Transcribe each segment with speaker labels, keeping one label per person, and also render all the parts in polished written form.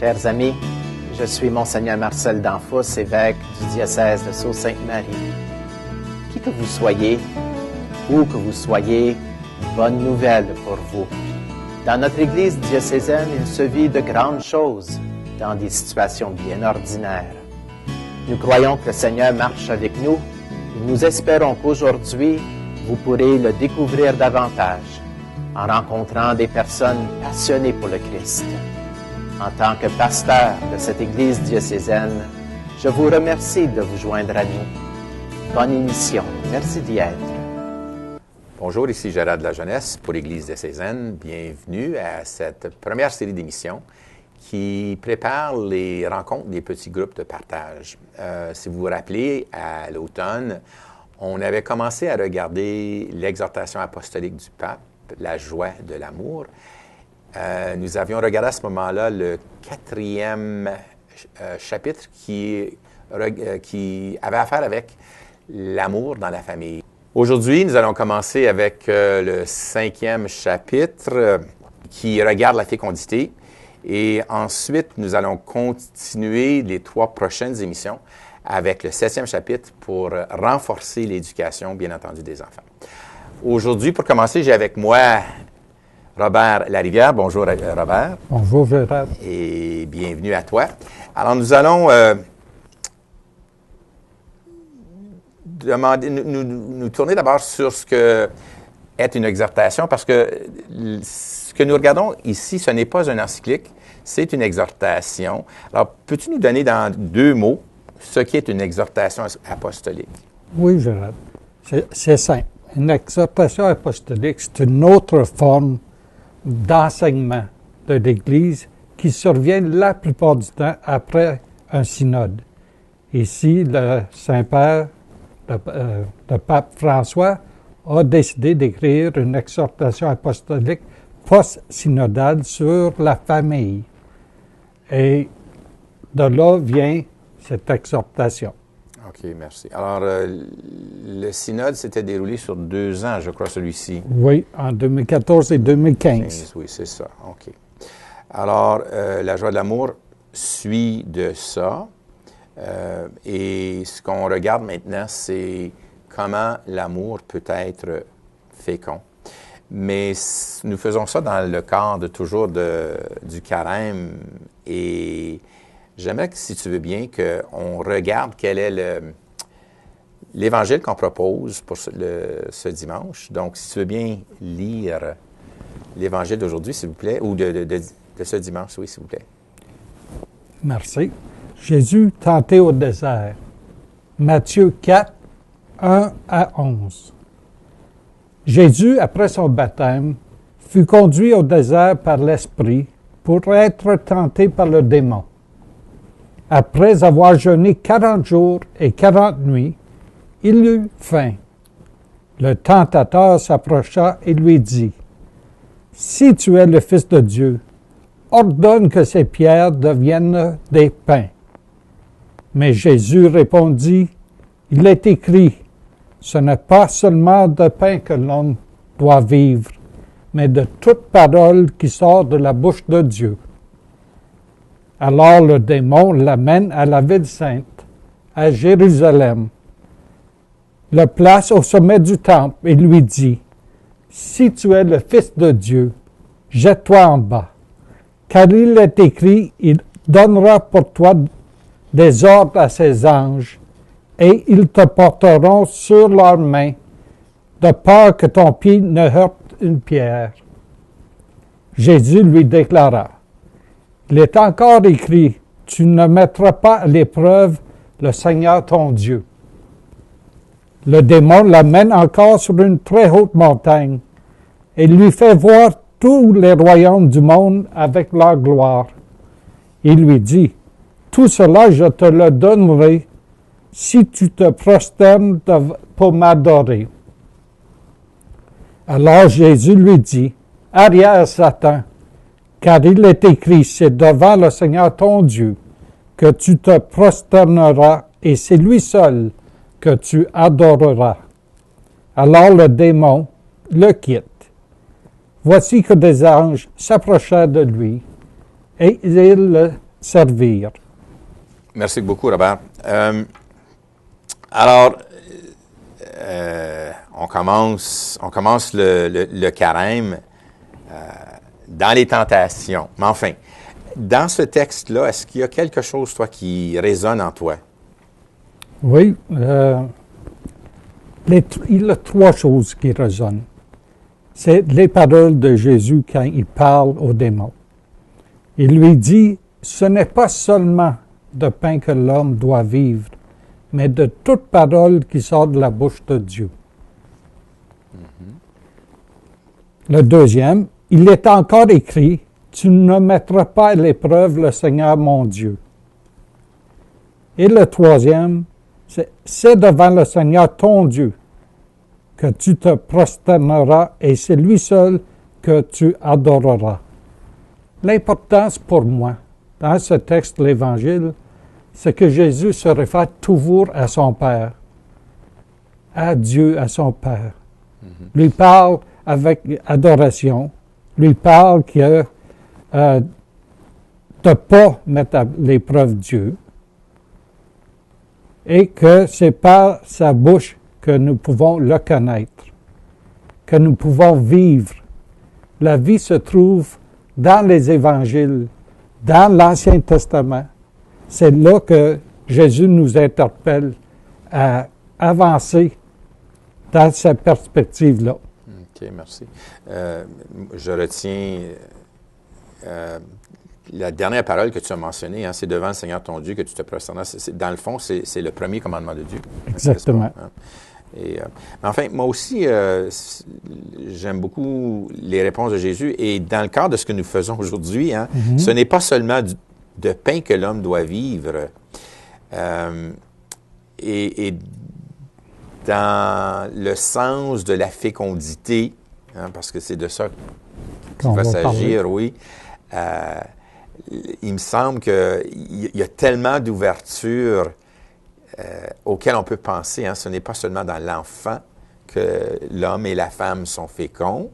Speaker 1: Chers amis, je suis Monseigneur Marcel Danfous, évêque du diocèse de Sault-Sainte-Marie. Qui que vous soyez, où que vous soyez, bonne nouvelle pour vous. Dans notre Église diocésaine, il se vit de grandes choses dans des situations bien ordinaires. Nous croyons que le Seigneur marche avec nous et nous espérons qu'aujourd'hui, vous pourrez le découvrir davantage en rencontrant des personnes passionnées pour le Christ. En tant que pasteur de cette Église diocésaine, je vous remercie de vous joindre à nous. Bonne émission. Merci d'y être.
Speaker 2: Bonjour, ici Gérard de la Jeunesse pour l'Église diocésaine. Bienvenue à cette première série d'émissions qui prépare les rencontres des petits groupes de partage. Si vous vous rappelez, à l'automne, on avait commencé à regarder l'exhortation apostolique du pape, la joie de l'amour. Nous avions regardé à ce moment-là le 4e chapitre qui avait affaire avec l'amour dans la famille. Aujourd'hui, nous allons commencer avec le 5e chapitre qui regarde la fécondité. Et ensuite, nous allons continuer les 3 prochaines émissions avec le 7e chapitre pour renforcer l'éducation, bien entendu, des enfants. Aujourd'hui, pour commencer, j'ai avec moi Robert Larivière. Bonjour, Robert.
Speaker 3: Bonjour, Gérard.
Speaker 2: Et bienvenue à toi. Alors, nous allons nous tourner d'abord sur ce que est une exhortation, parce que ce que nous regardons ici, ce n'est pas une encyclique, c'est une exhortation. Alors, peux-tu nous donner dans 2 mots ce qu'est une exhortation apostolique?
Speaker 3: Oui, Gérard. C'est simple. Une exhortation apostolique, c'est une autre forme d'enseignement de l'Église qui survient la plupart du temps après un synode. Ici, le Saint-Père, le pape François, a décidé d'écrire une exhortation apostolique post-synodale sur la famille. Et de là vient cette exhortation.
Speaker 2: OK, merci. Alors, le synode s'était déroulé sur 2 ans, je crois, celui-ci.
Speaker 3: Oui, en 2014 et 2015.
Speaker 2: Oui, c'est ça. OK. Alors, la joie de l'amour suit de ça. Et ce qu'on regarde maintenant, c'est comment l'amour peut être fécond. Mais nous faisons ça dans le cadre toujours du carême. Et j'aimerais que, si tu veux bien, qu'on regarde quel est l'évangile qu'on propose pour ce dimanche. Donc, si tu veux bien lire l'évangile d'aujourd'hui, s'il vous plaît, ou de ce dimanche, oui, s'il vous plaît.
Speaker 3: Merci. Jésus tenté au désert. Matthieu 4, 1 à 11. Jésus, après son baptême, fut conduit au désert par l'Esprit pour être tenté par le démon. Après avoir jeûné 40 jours et 40 nuits, il eut faim. Le tentateur s'approcha et lui dit, « Si tu es le Fils de Dieu, ordonne que ces pierres deviennent des pains. » Mais Jésus répondit, « Il est écrit, ce n'est pas seulement de pain que l'homme doit vivre, mais de toute parole qui sort de la bouche de Dieu. » Alors le démon l'amène à la ville sainte, à Jérusalem, le place au sommet du temple et lui dit, « Si tu es le Fils de Dieu, jette-toi en bas, car il est écrit, il donnera pour toi des ordres à ses anges, et ils te porteront sur leurs mains, de peur que ton pied ne heurte une pierre. » Jésus lui déclara, « Il est encore écrit, tu ne mettras pas à l'épreuve le Seigneur ton Dieu. » Le démon l'amène encore sur une très haute montagne et lui fait voir tous les royaumes du monde avec leur gloire. Il lui dit, « Tout cela je te le donnerai si tu te prosternes pour m'adorer. » Alors Jésus lui dit, « Arrière, Satan, car il est écrit, c'est devant le Seigneur ton Dieu que tu te prosterneras et c'est lui seul que tu adoreras. » Alors le démon le quitte. Voici que des anges s'approchèrent de lui et ils servir.
Speaker 2: Merci beaucoup, Robert. Alors, on commence le carême dans les tentations. Mais enfin, dans ce texte-là, est-ce qu'il y a quelque chose, toi, qui résonne en toi?
Speaker 3: Oui, il y a trois choses qui résonnent. C'est les paroles de Jésus quand il parle aux démons. Il lui dit, ce n'est pas seulement de pain que l'homme doit vivre, mais de toute parole qui sort de la bouche de Dieu. Le deuxième, il est encore écrit, tu ne mettras pas à l'épreuve le Seigneur mon Dieu. Et le troisième, c'est devant le Seigneur ton Dieu que tu te prosterneras et c'est lui seul que tu adoreras. L'importance pour moi, dans ce texte de l'Évangile, c'est que Jésus se réfère toujours à son Père, à Dieu, à son Père. Lui parle avec adoration, lui parle que de ne pas mettre à l'épreuve Dieu et que c'est par sa bouche que nous pouvons le connaître, que nous pouvons vivre. La vie se trouve dans les évangiles, dans l'Ancien Testament. C'est là que Jésus nous interpelle à avancer dans cette perspective-là.
Speaker 2: OK, merci. Je retiens la dernière parole que tu as mentionnée, hein, c'est devant le Seigneur ton Dieu que tu te prosterneras. Dans le fond, c'est le premier commandement de Dieu.
Speaker 3: Exactement.
Speaker 2: Hein? Et, enfin, moi aussi, j'aime beaucoup les réponses de Jésus. Et dans le cadre de ce que nous faisons aujourd'hui, hein, ce n'est pas seulement de pain que l'homme doit vivre. Et dans le sens de la fécondité, hein, parce que c'est de ça qu'il va s'agir, oui. Il me semble qu'il y a tellement d'ouverture auquel on peut penser. Hein, ce n'est pas seulement dans l'enfant que l'homme et la femme sont féconds.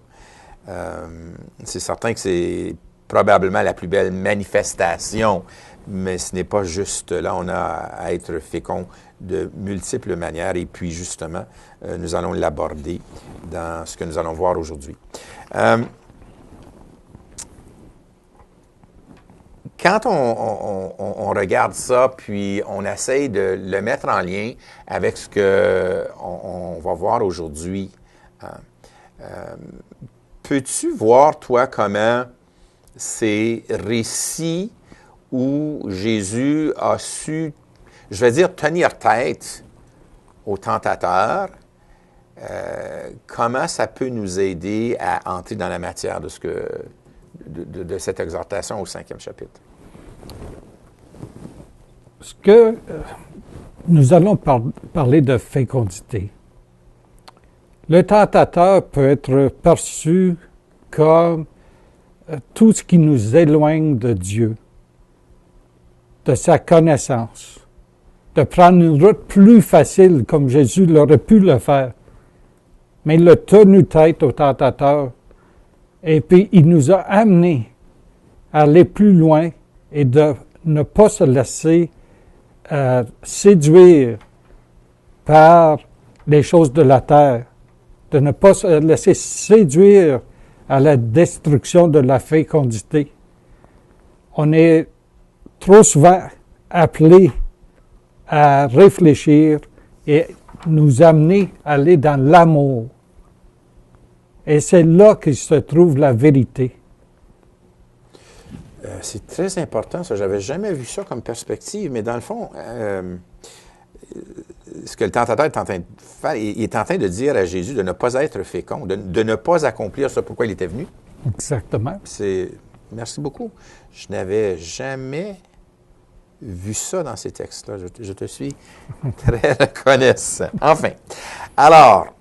Speaker 2: C'est certain que c'est probablement la plus belle manifestation, mais ce n'est pas juste là. On a à être fécond de multiples manières et puis justement, nous allons l'aborder dans ce que nous allons voir aujourd'hui. Quand on regarde ça, puis on essaye de le mettre en lien avec ce qu'on va voir aujourd'hui, peux-tu voir, toi, comment ces récits où Jésus a su, je vais dire, tenir tête aux tentateurs, comment ça peut nous aider à entrer dans la matière de cette exhortation au 5e chapitre?
Speaker 3: Ce que nous allons parler de fécondité. Le tentateur peut être perçu comme tout ce qui nous éloigne de Dieu, de sa connaissance, de prendre une route plus facile comme Jésus l'aurait pu le faire. Mais il a tenu tête au tentateur et puis il nous a amenés à aller plus loin et de ne pas se laisser séduire par les choses de la terre, de ne pas se laisser séduire à la destruction de la fécondité. On est trop souvent appelés à réfléchir et nous amener à aller dans l'amour. Et c'est là que se trouve la vérité.
Speaker 2: C'est très important, ça. J'avais jamais vu ça comme perspective, mais dans le fond, ce que le tentateur est en train de faire, il est en train de dire à Jésus de ne pas être fécond, de ne pas accomplir ce pourquoi il était venu.
Speaker 3: Exactement.
Speaker 2: Merci beaucoup. Je n'avais jamais vu ça dans ces textes-là. Je te suis très reconnaissant. Enfin, alors,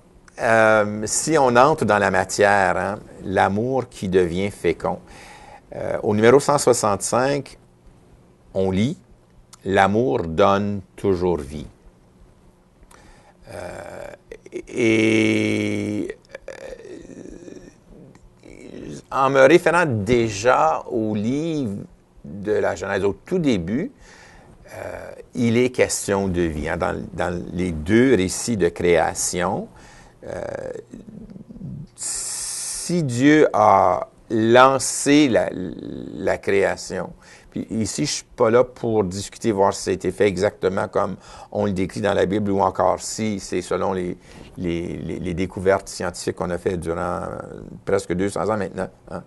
Speaker 2: si on entre dans la matière, hein, l'amour qui devient fécond. Au numéro 165, on lit « L'amour donne toujours vie ». En me référant déjà au livre de la Genèse, au tout début, il est question de vie. Hein. Dans les deux récits de création, si Dieu a lancé la création, puis ici, je ne suis pas là pour discuter, voir si ça a été fait exactement comme on le décrit dans la Bible ou encore si c'est selon les découvertes scientifiques qu'on a faites durant presque 200 ans maintenant. Hein.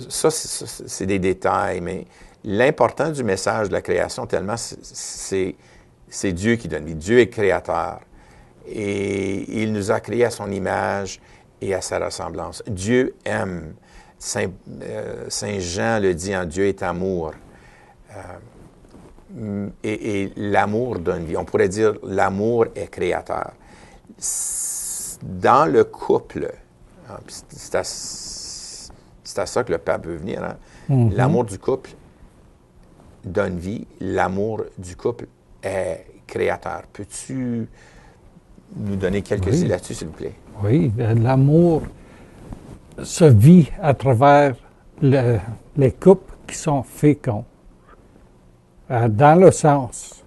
Speaker 2: Ça, c'est des détails, mais l'important du message de la création, tellement, c'est Dieu qui donne vie. Dieu est créateur. Et il nous a créés à son image et à sa ressemblance. Dieu aime. Saint Jean le dit, en Dieu est amour. Et l'amour donne vie. On pourrait dire l'amour est créateur. Dans le couple, hein, c'est à ça que le pape veut venir, hein? Mm-hmm. L'amour du couple donne vie. L'amour du couple est créateur. Peux-tu nous donner quelques idées là-dessus, s'il vous plaît?
Speaker 3: Oui, l'amour se vit à travers les couples qui sont féconds. Dans le sens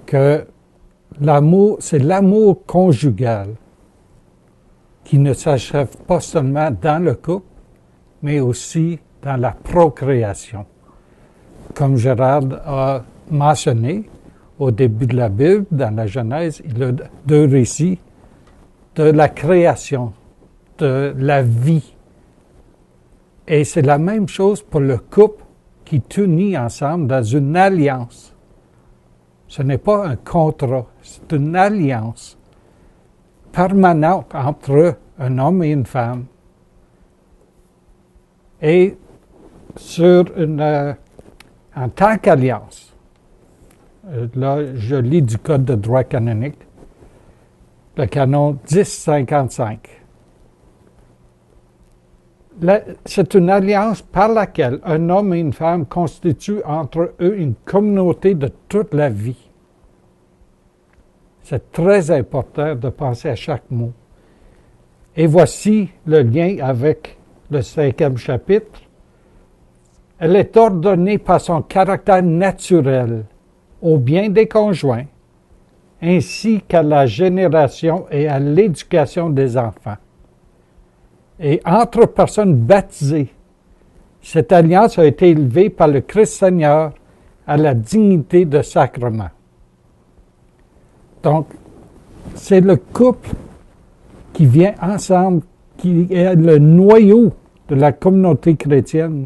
Speaker 3: que l'amour, c'est l'amour conjugal qui ne s'achève pas seulement dans le couple, mais aussi dans la procréation. Comme Gérard a mentionné au début de la Bible, dans la Genèse, il y a deux récits de la création, de la vie. Et c'est la même chose pour le couple qui est uni ensemble dans une alliance. Ce n'est pas un contrat, c'est une alliance permanente entre un homme et une femme. Et en tant qu'alliance, là, je lis du Code de droit canonique, le canon 1055. C'est une alliance par laquelle un homme et une femme constituent entre eux une communauté de toute la vie. C'est très important de penser à chaque mot. Et voici le lien avec le 5e chapitre. Elle est ordonnée par son caractère naturel au bien des conjoints, ainsi qu'à la génération et à l'éducation des enfants. Et entre personnes baptisées, cette alliance a été élevée par le Christ Seigneur à la dignité de sacrement. Donc, c'est le couple qui vient ensemble, qui est le noyau de la communauté chrétienne.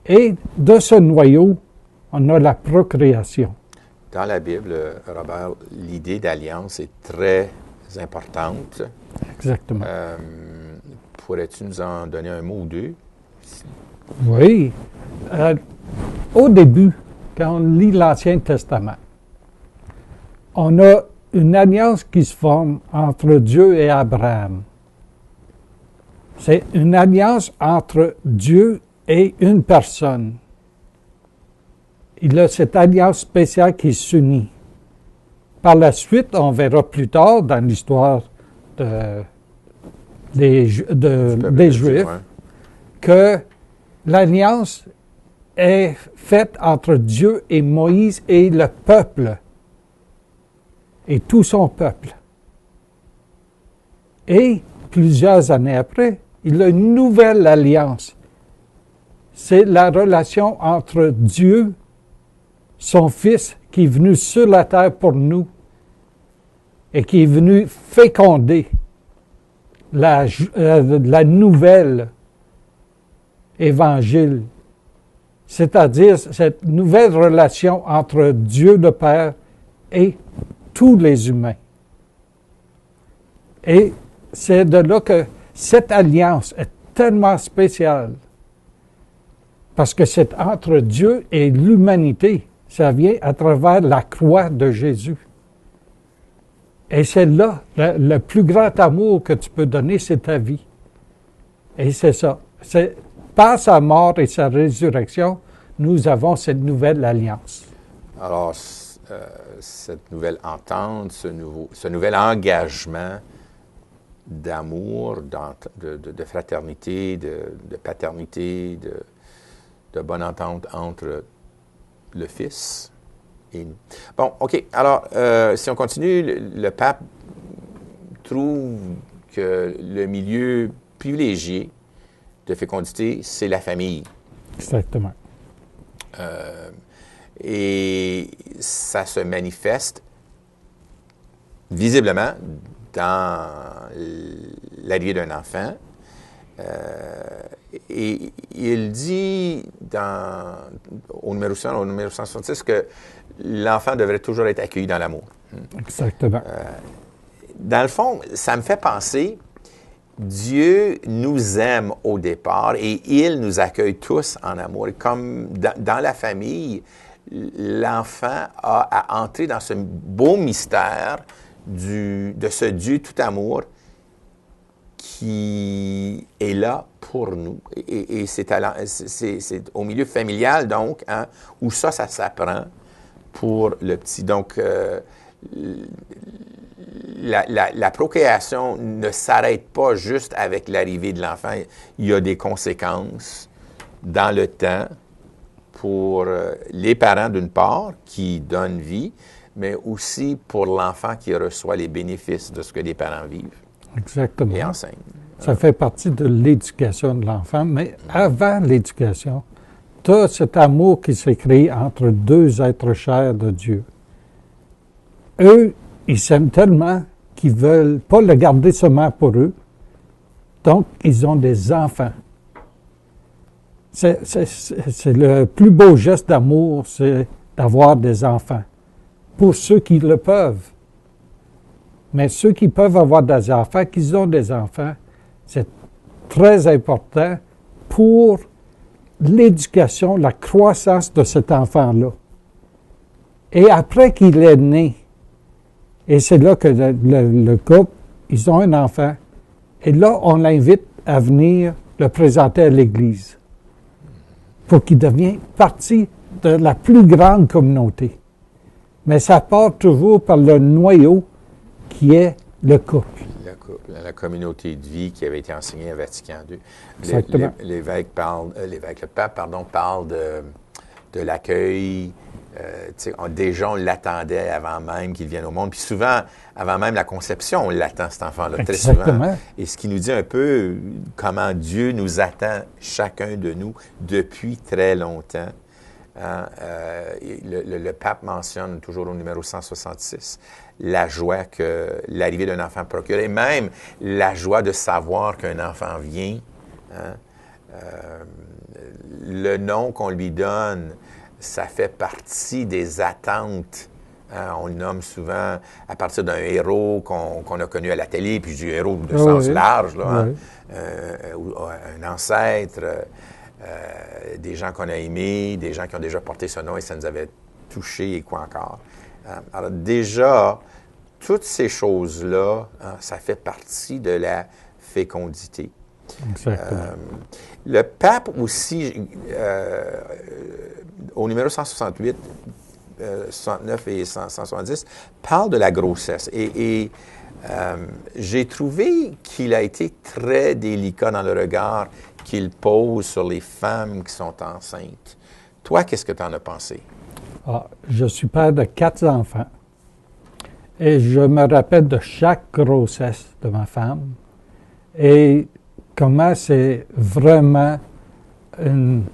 Speaker 3: Et de ce noyau, on a la procréation.
Speaker 2: Dans la Bible, Robert, l'idée d'alliance est très importante.
Speaker 3: Exactement.
Speaker 2: Pourrais-tu nous en donner un mot ou deux?
Speaker 3: Oui. Au début, quand on lit l'Ancien Testament, on a une alliance qui se forme entre Dieu et Abraham. C'est une alliance entre Dieu et une personne. Il a cette alliance spéciale qui s'unit. Par la suite, on verra plus tard dans l'histoire des Juifs que l'alliance est faite entre Dieu et Moïse et le peuple, et tout son peuple. Et plusieurs années après, il y a une nouvelle alliance. C'est la relation entre Dieu, son Fils, qui est venu sur la terre pour nous et qui est venu féconder la nouvelle évangile, c'est-à-dire cette nouvelle relation entre Dieu le Père et tous les humains. Et c'est de là que cette alliance est tellement spéciale, parce que c'est entre Dieu et l'humanité. Ça vient à travers la croix de Jésus. Et c'est là, le plus grand amour que tu peux donner, c'est ta vie. Et c'est ça. C'est par sa mort et sa résurrection, nous avons cette nouvelle alliance.
Speaker 2: Alors, cette nouvelle entente, ce nouvel engagement d'amour, de fraternité, de paternité, de bonne entente entre le Fils et nous. Bon, OK. Alors, si on continue, le pape trouve que le milieu privilégié de fécondité, c'est la famille.
Speaker 3: Exactement.
Speaker 2: Et ça se manifeste visiblement dans l'arrivée d'un enfant. Et il dit au numéro 166 que l'enfant devrait toujours être accueilli dans l'amour.
Speaker 3: Exactement.
Speaker 2: Dans le fond, ça me fait penser, Dieu nous aime au départ et il nous accueille tous en amour. Et comme dans la famille, l'enfant a à entrer dans ce beau mystère de ce Dieu tout amour qui est là pour nous. Et c'est au milieu familial, donc, hein, où ça s'apprend pour le petit. Donc, la procréation ne s'arrête pas juste avec l'arrivée de l'enfant. Il y a des conséquences dans le temps pour les parents, d'une part, qui donnent vie, mais aussi pour l'enfant qui reçoit les bénéfices de ce que les parents vivent.
Speaker 3: Exactement.
Speaker 2: Et enseignent.
Speaker 3: Ça fait partie de l'éducation de l'enfant, mais avant l'éducation, tu as cet amour qui s'est créé entre deux êtres chers de Dieu. Eux, ils s'aiment tellement qu'ils ne veulent pas le garder seulement pour eux. Donc, ils ont des enfants. C'est le plus beau geste d'amour, c'est d'avoir des enfants. Pour ceux qui le peuvent. Mais ceux qui peuvent avoir des enfants, qu'ils ont des enfants, c'est très important pour l'éducation, la croissance de cet enfant-là. Et après qu'il est né, et c'est là que le couple, ils ont un enfant, et là, on l'invite à venir le présenter à l'Église pour qu'il devienne partie de la plus grande communauté. Mais ça part toujours par le noyau qui est le couple.
Speaker 2: Le couple, la communauté de vie qui avait été enseignée à Vatican II.
Speaker 3: Exactement.
Speaker 2: Le pape parle de l'accueil. Déjà, on l'attendait avant même qu'il vienne au monde. Puis souvent, avant même la conception, on l'attend, cet enfant-là, très souvent. Et ce qui nous dit un peu comment Dieu nous attend, chacun de nous, depuis très longtemps. Le pape mentionne toujours au numéro 166 la joie que l'arrivée d'un enfant procure, et même la joie de savoir qu'un enfant vient. Le nom qu'on lui donne, ça fait partie des attentes. On le nomme souvent à partir d'un héros qu'on a connu à la télé, puis du héros de sens large, là, ou un ancêtre, des gens qu'on a aimés, des gens qui ont déjà porté ce nom et ça nous avait touchés et quoi encore. Alors déjà, toutes ces choses-là, ça fait partie de la fécondité.
Speaker 3: Exactement.
Speaker 2: Le pape aussi, au numéro 168, 69 et 170, parle de la grossesse. Et j'ai trouvé qu'il a été très délicat dans le regard qu'il pose sur les femmes qui sont enceintes. Toi, qu'est-ce que tu en as pensé?
Speaker 3: Je suis père de 4 enfants et je me rappelle de chaque grossesse de ma femme et comment c'est vraiment une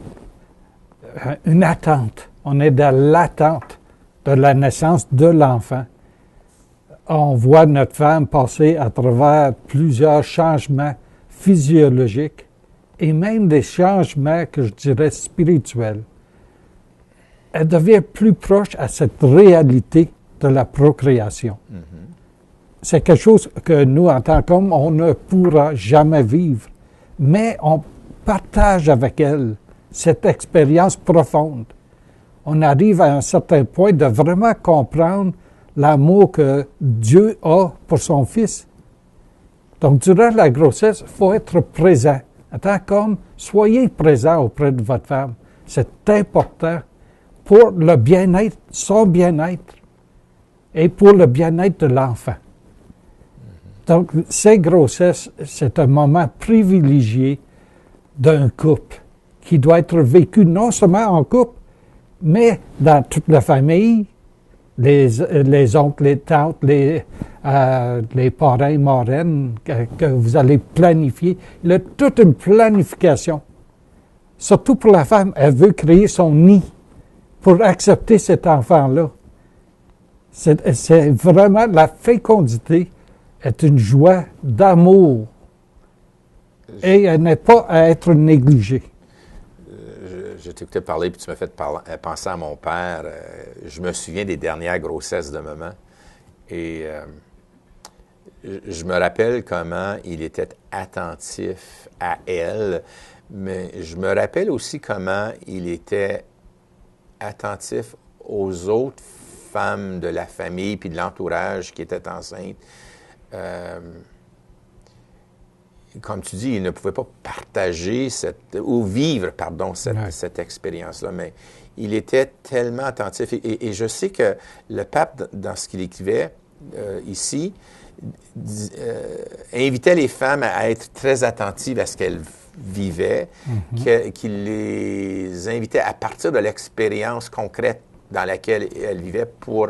Speaker 3: attente. On est dans l'attente de la naissance de l'enfant. On voit notre femme passer à travers plusieurs changements physiologiques et même des changements que je dirais spirituels. Elle devient plus proche à cette réalité de la procréation. Mm-hmm. C'est quelque chose que nous, en tant qu'hommes, on ne pourra jamais vivre. Mais on partage avec elle cette expérience profonde. On arrive à un certain point de vraiment comprendre l'amour que Dieu a pour son Fils. Donc, durant la grossesse, il faut être présent. En tant qu'homme, soyez présent auprès de votre femme. C'est important pour le bien-être, son bien-être, et pour le bien-être de l'enfant. Donc, ces grossesses, c'est un moment privilégié d'un couple. qui doit être vécu non seulement en couple, mais dans toute la famille, les oncles, les tantes, les parrains, marraines que vous allez planifier. Il y a toute une planification. Surtout pour la femme, elle veut créer son nid pour accepter cet enfant-là. C'est vraiment la fécondité est une joie d'amour et elle n'est pas à être négligée.
Speaker 2: Je t'écoutais parler, puis tu m'as fait penser à mon père. Je me souviens des dernières grossesses de maman. Et je me rappelle comment il était attentif à elle, mais je me rappelle aussi comment il était attentif aux autres femmes de la famille puis de l'entourage qui étaient enceintes. Comme tu dis, il ne pouvait pas partager vivre cette expérience-là, mais il était tellement attentif. Et je sais que le pape, dans ce qu'il écrivait ici, invitait les femmes à être très attentives à ce qu'elles vivaient, qu'il les invitait à partir de l'expérience concrète dans laquelle elles vivaient pour,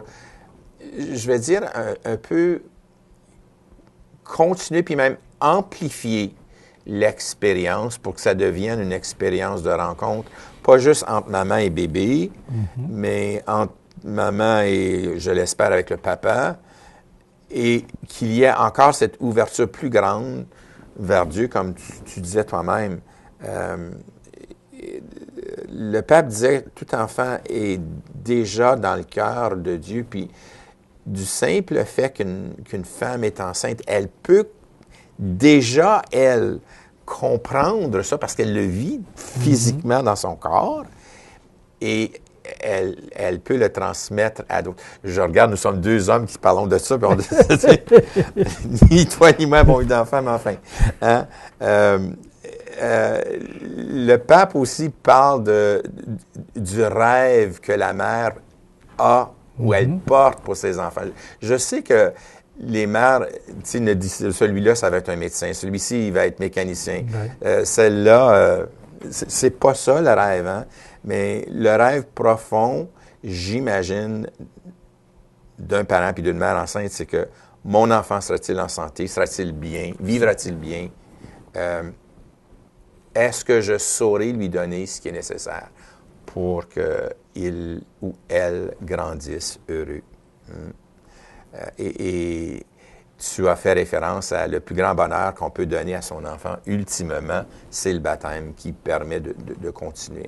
Speaker 2: je vais dire, un peu continuer, puis même amplifier l'expérience pour que ça devienne une expérience de rencontre, pas juste entre maman et bébé, mais entre maman et, je l'espère, avec le papa, et qu'il y ait encore cette ouverture plus grande vers Dieu, comme tu disais toi-même. Le pape disait, tout enfant est déjà dans le cœur de Dieu, puis du simple fait qu'une femme est enceinte, elle peut déjà, elle, comprendre ça parce qu'elle le vit physiquement dans son corps et elle peut le transmettre à d'autres. Je regarde, nous sommes deux hommes qui parlons de ça, puis on dit, ni toi ni moi avons eu d'enfants, mais enfin. Hein? Le pape aussi parle du rêve que la mère a ou elle porte pour ses enfants. Je sais que les mères, tu sais, disent celui-là, ça va être un médecin, celui-ci, il va être mécanicien. Celle-là, c'est pas ça le rêve, hein? Mais le rêve profond, j'imagine, d'un parent puis d'une mère enceinte, c'est que mon enfant sera-t-il en santé, sera-t-il bien, vivra-t-il bien? Est-ce que je saurai lui donner ce qui est nécessaire pour qu'il ou elle grandisse heureux? Et tu as fait référence à le plus grand bonheur qu'on peut donner à son enfant, ultimement, c'est le baptême qui permet de continuer.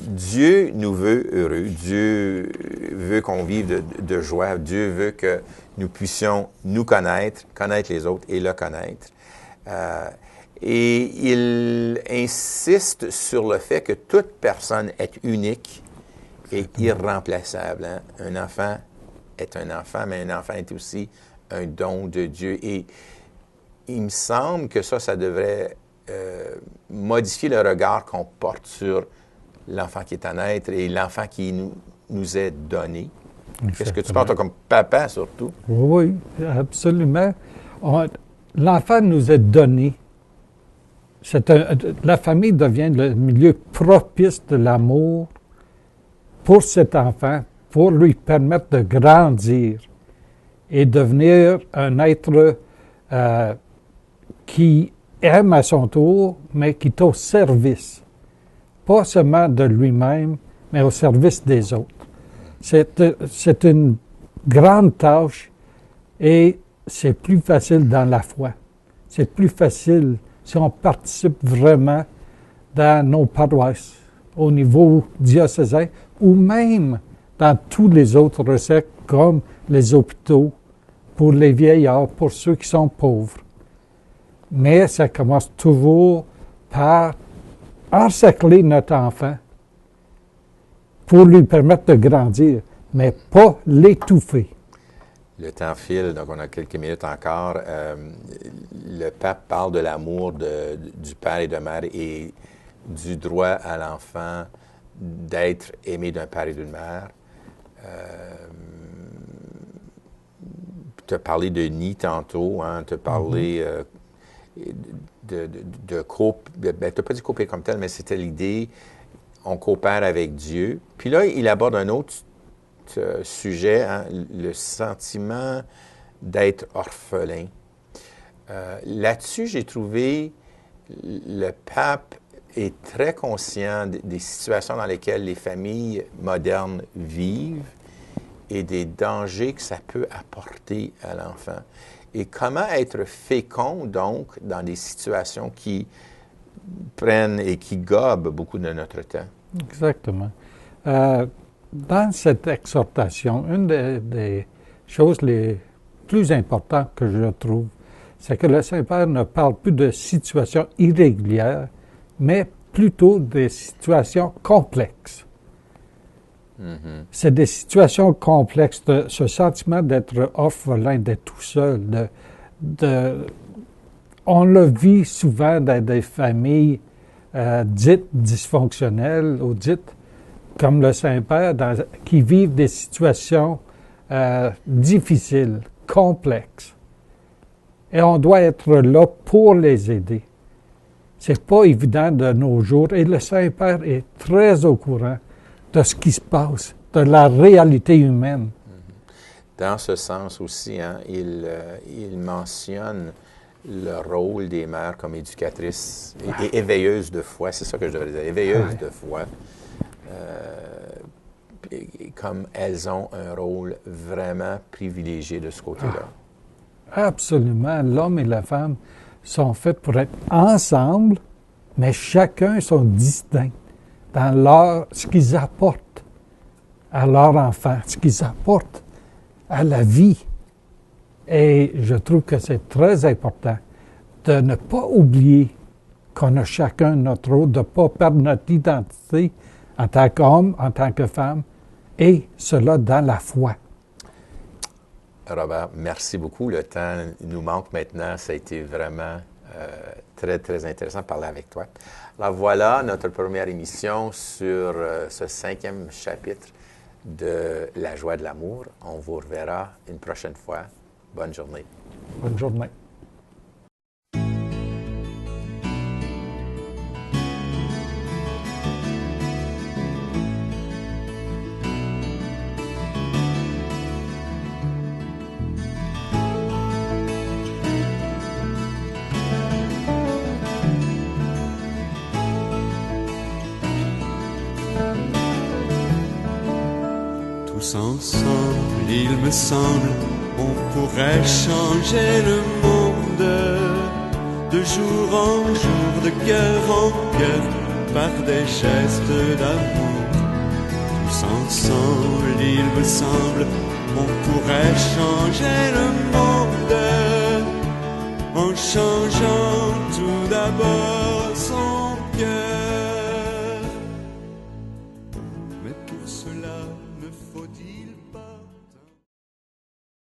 Speaker 2: Dieu nous veut heureux. Dieu veut qu'on vive de joie. Dieu veut que nous puissions nous connaître les autres et le connaître. Et il insiste sur le fait que toute personne est unique et irremplaçable. Hein? Un enfant est un enfant, mais un enfant est aussi un don de Dieu. Et il me semble que ça devrait modifier le regard qu'on porte sur l'enfant qui est à naître et l'enfant qui nous est donné. Qu'est-ce que tu penses, toi, comme papa, surtout?
Speaker 3: Oui, absolument. L'enfant nous est donné. La famille devient le milieu propice de l'amour pour cet enfant, pour lui permettre de grandir et devenir un être qui aime à son tour, mais qui est au service, pas seulement de lui-même, mais au service des autres. C'est une grande tâche et c'est plus facile dans la foi. C'est plus facile si on participe vraiment dans nos paroisses, au niveau diocésain, ou même dans tous les autres recettes, comme les hôpitaux, pour les vieillards, pour ceux qui sont pauvres. Mais ça commence toujours par encercler notre enfant pour lui permettre de grandir, mais pas l'étouffer.
Speaker 2: Le temps file, donc on a quelques minutes encore. Le pape parle de l'amour du père et de mère et du droit à l'enfant d'être aimé d'un père et d'une mère. Tu as parlé de nid tantôt, hein, tu as parlé t'as pas dit coopérer comme tel, mais c'était l'idée, on coopère avec Dieu. Puis là, il aborde un autre sujet, hein, le sentiment d'être orphelin. Là-dessus, j'ai trouvé le pape est très conscient des situations dans lesquelles les familles modernes vivent et des dangers que ça peut apporter à l'enfant. Et comment être fécond, donc, dans des situations qui prennent et qui gobent beaucoup de notre temps.
Speaker 3: Exactement. Dans cette exhortation, une des choses les plus importantes que je trouve, c'est que le Saint-Père ne parle plus de situations irrégulières, mais plutôt des situations complexes. Mm-hmm. C'est des situations complexes, ce sentiment d'être orphelin, d'être tout seul. On le vit souvent dans des familles dites dysfonctionnelles ou dites comme le Saint-Père, qui vivent des situations difficiles, complexes. Et on doit être là pour les aider. C'est pas évident de nos jours. Et le Saint-Père est très au courant de ce qui se passe, de la réalité humaine.
Speaker 2: Dans ce sens aussi, hein, il mentionne le rôle des mères comme éducatrices et éveilleuses de foi. C'est ça que je devrais dire, éveilleuses de foi. Comme elles ont un rôle vraiment privilégié de ce côté-là.
Speaker 3: Absolument. L'homme et la femme sont faits pour être ensemble, mais chacun sont distincts dans ce qu'ils apportent à leur enfant, ce qu'ils apportent à la vie. Et je trouve que c'est très important de ne pas oublier qu'on a chacun notre rôle, de ne pas perdre notre identité en tant qu'homme, en tant que femme, et cela dans la foi.
Speaker 2: Robert, merci beaucoup. Le temps nous manque maintenant. Ça a été vraiment très, très intéressant de parler avec toi. Alors voilà notre première émission sur ce 5e chapitre de La joie de l'amour. On vous reverra une prochaine fois. Bonne journée.
Speaker 3: Bonne journée.
Speaker 4: Tous ensemble, il me semble, on pourrait changer le monde de jour en jour, de cœur en cœur, par des gestes d'amour. Tous ensemble, il me semble, on pourrait changer le monde en changeant tout d'abord son cœur.